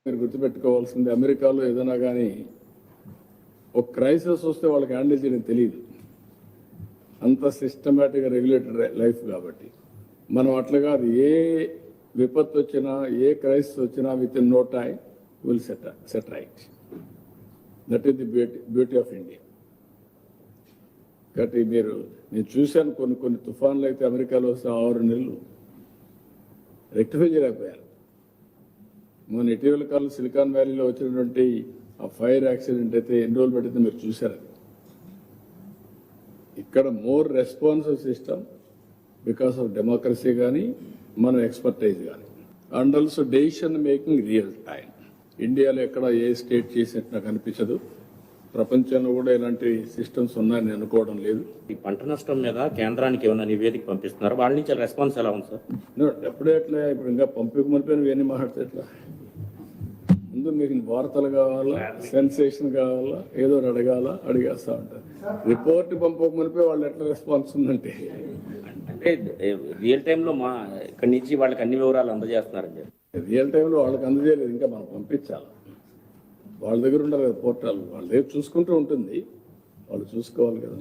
మీరు గుర్తుపెట్టుకోవాల్సింది, అమెరికాలో ఏదైనా కానీ ఒక క్రైసిస్ వస్తే వాళ్ళకి హ్యాండిల్ చేయడం తెలియదు. అంత సిస్టమేటిక్గా రెగ్యులేటెడ్ లైఫ్ కాబట్టి మనం అట్లా కాదు. ఏ విపత్తు వచ్చినా, ఏ క్రైసిస్ వచ్చినా with in no time will set right. That is the beauty of India. కాబట్టి నేను చూశాను కొన్ని తుఫాన్లు అయితే అమెరికాలో వస్తే 6 నెలలు రెక్టిఫై చేయలేకపోయారు. మన ఇటీవల కాలం సిలికాన్ వ్యాలీలో వచ్చినటువంటి ఆ ఫైర్ యాక్సిడెంట్ అయితే ఎన్ని రోజులు పట్టిందో మీరు చూశారు. ఇక్కడ more responsive system because of democracy కానీ మన ఎక్స్పర్టైజ్ కానీ, and also decision making real time. ఇండియాలో ఎక్కడ ఏ స్టేట్ చేసినట్టు నాకు అనిపించదు. ప్రపంచంలో కూడా ఇలాంటి సిస్టమ్స్ ఉన్నాయని అనుకోవడం లేదు. ఈ పంట నష్టం మీద కేంద్రానికి ఏమైనా నివేదిక పంపిస్తున్నారు? వాళ్ళ నుంచి రెస్పాన్స్ ఎలా ఉంది సార్? ఎప్పుడే ఎట్లా ఇప్పుడు ఇంకా పంపించమనిపోయిన ఇవన్నీ మాట్లాడితే ఎట్లా? ముందు మీకు వార్తలు కావాలా, సెన్సేషన్ కావాలా, ఏదో అడిగేస్తా ఉంటారు. రిపోర్ట్ పంపకమనిపోయి వాళ్ళు ఎట్లా రెస్పాన్స్ ఉందంటే, అంటే రియల్ టైంలో ఇక్కడి నుంచి వాళ్ళకి అన్ని వివరాలు అందజేస్తున్నారని చెప్పి. రియల్ టైంలో వాళ్ళకి అందజేయలేదు, ఇంకా మనం పంపించాలి. వాళ్ళ దగ్గర ఉండాలి కదా పోర్టల్, వాళ్ళ దగ్గర చూసుకుంటూ ఉంటుంది, వాళ్ళు చూసుకోవాలి కదా.